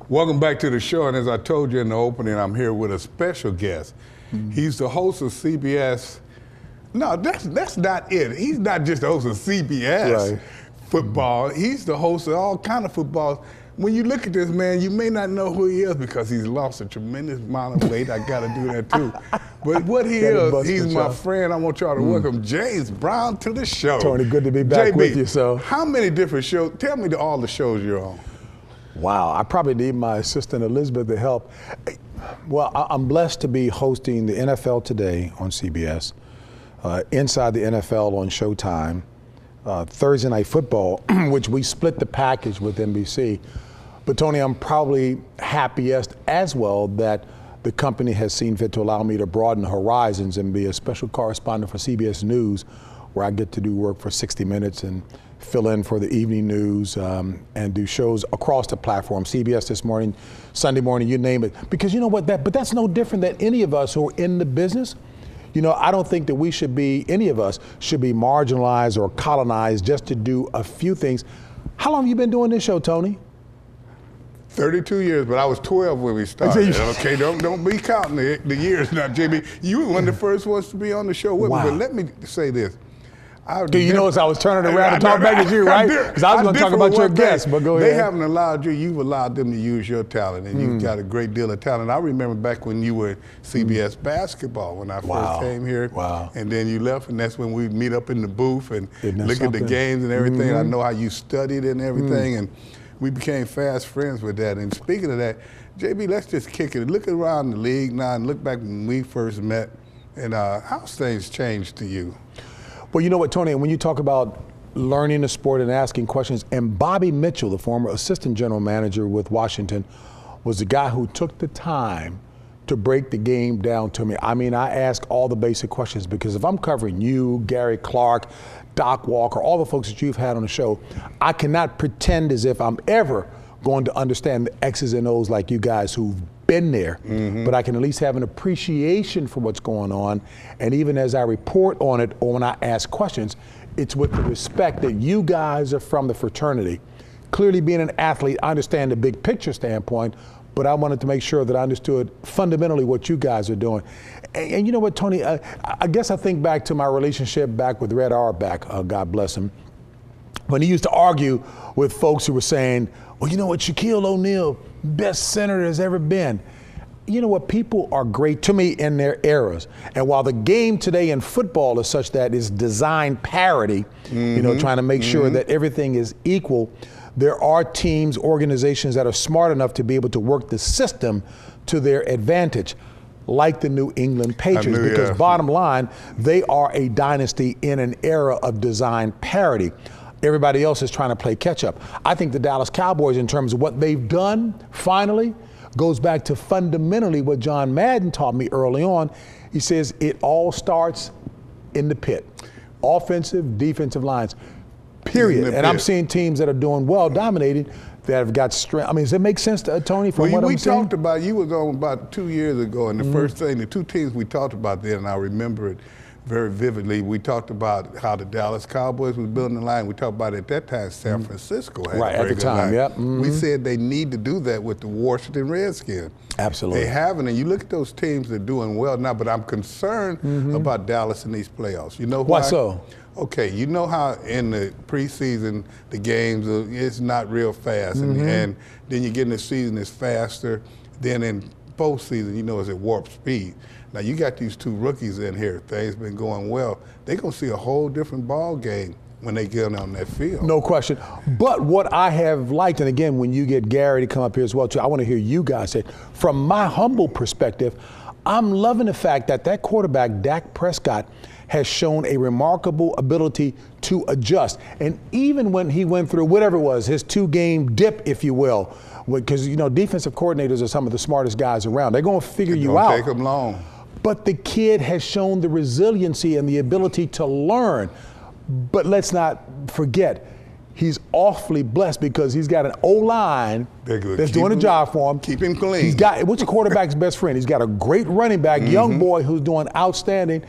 Welcome back to the show, and as I told you in the opening, I'm here with a special guest. He's the host of CBS. No, that's not it. He's not just the host of CBS football. He's the host of all kind of football. When you look at this man, you may not know who he is because he's lost a tremendous amount of weight. I got to do that too. But what he is, he's my friend. I want y'all to welcome James Brown to the show. Tony, good to be back with you. So, how many different shows? Tell me all the shows you're on. Wow, I probably need my assistant Elizabeth to help. Well, I'm blessed to be hosting the NFL Today on CBS, Inside the NFL on Showtime, Thursday Night Football, which we split the package with NBC. But Tony, I'm probably happiest as well that the company has seen fit to allow me to broaden horizons and be a special correspondent for CBS News, where I get to do work for 60 Minutes and fill in for the evening news and do shows across the platform, CBS This Morning, Sunday Morning, you name it. Because you know what, but that's no different than any of us who are in the business. You know, I don't think that any of us should be marginalized or colonized just to do a few things. How long have you been doing this show, Tony? 32 years, but I was 12 when we started. Okay, don't be counting the years now, JB. You were one of the first ones to be on the show with me, but let me say this. You notice I was turning around and talking back at you, right? Because I was going to talk about your guests, but go ahead. They haven't allowed you, you've allowed them to use your talent, and you've got a great deal of talent. I remember back when you were CBS basketball, when I first came here, and then you left, and that's when we'd meet up in the booth and look at the games and everything. I know how you studied and everything, and we became fast friends with that. And speaking of that, JB, let's just kick it. Look around the league now and look back when we first met, and how's things changed to you? Well, you know what, Tony, when you talk about learning the sport and asking questions, and Bobby Mitchell, the former assistant general manager with Washington, was the guy who took the time to break the game down to me. I mean, I ask all the basic questions because if I'm covering you, Gary Clark, Doc Walker, all the folks that you've had on the show, I cannot pretend as if I'm ever going to understand the X's and O's like you guys who've been there, but I can at least have an appreciation for what's going on. And even as I report on it or when I ask questions, it's with the respect that you guys are from the fraternity. Clearly being an athlete, I understand the big picture standpoint, but I wanted to make sure that I understood fundamentally what you guys are doing. And you know what, Tony, I guess I think back to my relationship back with Red Auerbach, God bless him, when he used to argue with folks who were saying, well, you know what, Shaquille O'Neal, best center there's ever been. You know what, people are great to me in their eras. And while the game today in football is such that it's design parity, you know, trying to make sure that everything is equal, there are teams, organizations that are smart enough to be able to work the system to their advantage, like the New England Patriots, because bottom line, they are a dynasty in an era of design parity. Everybody else is trying to play catch up. I think the Dallas Cowboys, in terms of what they've done, finally, goes back to fundamentally what John Madden taught me early on. He says it all starts in the pit. Offensive, defensive lines, period. And I'm seeing teams that are doing well, dominating, that have got strength. I mean, does it make sense to Tony from what I'm saying? We talked about, you was on about 2 years ago, and the first thing, the two teams we talked about then, and I remember it very vividly, we talked about how the Dallas Cowboys was building the line. We talked about at that time San Francisco had a very good line. We said they need to do that with the Washington Redskins. Absolutely. They haven't, and you look at those teams that are doing well now, but I'm concerned about Dallas in these playoffs. You know why? Why so? Okay, you know how in the preseason, the games, it's not real fast, and then you get in the season, it's faster. Then in postseason, you know, it's at warp speed. Now you got these two rookies in here. Things been going well. They're gonna see a whole different ball game when they get on that field. No question. But what I have liked, and again, when you get Gary to come up here as well too, I want to hear you guys say, from my humble perspective, I'm loving the fact that that quarterback, Dak Prescott, has shown a remarkable ability to adjust. And even when he went through whatever it was, his 2-game dip, if you will, because you know defensive coordinators are some of the smartest guys around. They're going to figure you out. Take them long. But the kid has shown the resiliency and the ability to learn. But let's not forget, he's awfully blessed because he's got an O-line that's doing a job for him. Keep him clean. He's got, what's a quarterback's best friend? He's got a great running back, young boy who's doing outstanding.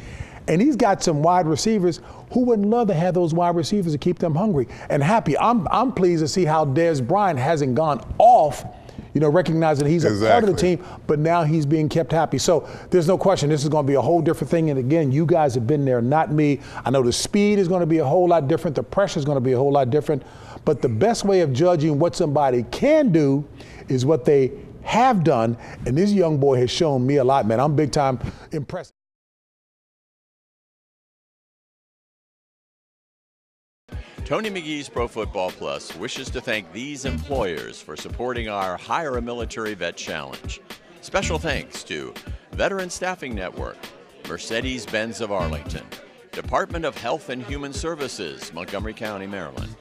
And he's got some wide receivers who wouldn't love to have those wide receivers to keep them hungry and happy. I'm pleased to see how Dez Bryant hasn't gone off, recognizing he's a part of the team, but now he's being kept happy. So there's no question this is going to be a whole different thing. And again, you guys have been there, not me. I know the speed is going to be a whole lot different. The pressure is going to be a whole lot different. But the best way of judging what somebody can do is what they have done. And this young boy has shown me a lot, man. I'm big time impressed. Tony McGee's Pro Football Plus wishes to thank these employers for supporting our Hire a Military Vet Challenge. Special thanks to Veteran Staffing Network, Mercedes-Benz of Arlington, Department of Health and Human Services, Montgomery County, Maryland,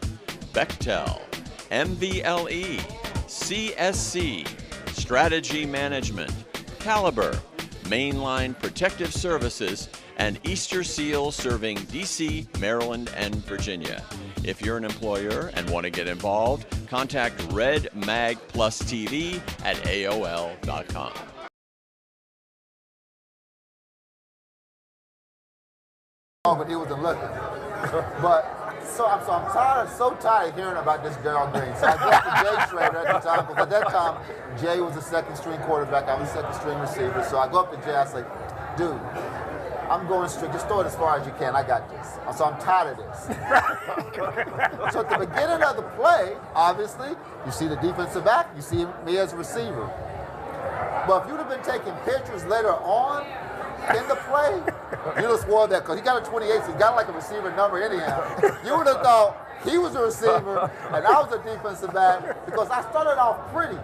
Bechtel, MVLE, CSC, Strategy Management, Caliber, Mainline Protective Services, and Easter Seal serving D.C., Maryland, and Virginia. If you're an employer and want to get involved, contact Red Mag Plus TV at AOL.com. But he wasn't looking. But I'm so tired of hearing about this Gerald Green. So I got to Jay Schrader at the time, because at that time Jay was the second string quarterback. I was second string receiver. So I go up to Jay. I say, dude, I'm going straight. Just throw it as far as you can. I got this. So I'm tired of this. So at the beginning of the play, obviously, you see the defensive back, you see me as a receiver. But if you'd have been taking pictures later on in the play, you'd have swore that, because he got a 28, so he got like a receiver number anyhow. You would have thought he was a receiver and I was a defensive back, because I started off pretty.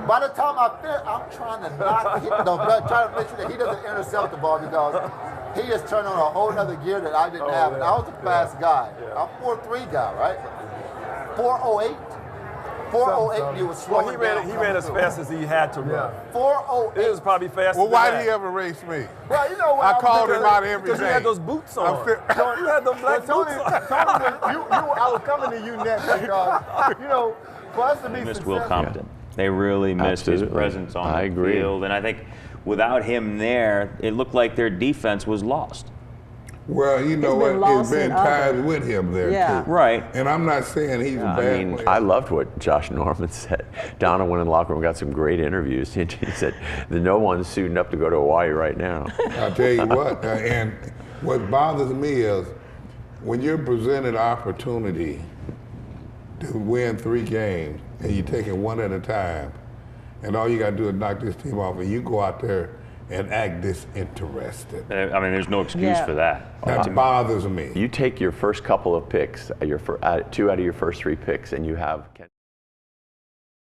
By the time I finish, I'm trying to trying to make sure that he doesn't intercept the ball, because he just turned on a whole other gear that I didn't have. And I was a fast guy. I'm 4'3" guy, right? 4'08". 4'08", he was slowing down. He ran as fast as he had to run. 4'08". It was probably faster. Well, why did he ever race me? Well, you know what? I called him out every day. Because you had those boots on. You had those black boots on. I was coming to you next, because, for us to be missed successful. Will Compton. They really missed his presence on the field. And I think without him there, it looked like their defense was lost. Well, you know what? It's been times with him there, too. Right. And I'm not saying he's a bad player. I loved what Josh Norman said. Donna went in the locker room, got some great interviews. He said, no one's suiting up to go to Hawaii right now. I'll tell you what, and what bothers me is when you're presented opportunity to win 3 games, and you take it one at a time, and all you got to do is knock this team off, and you go out there and act disinterested. I mean, there's no excuse for that. That bothers me. You take your first couple of picks, 2 out of your first 3 picks, and you have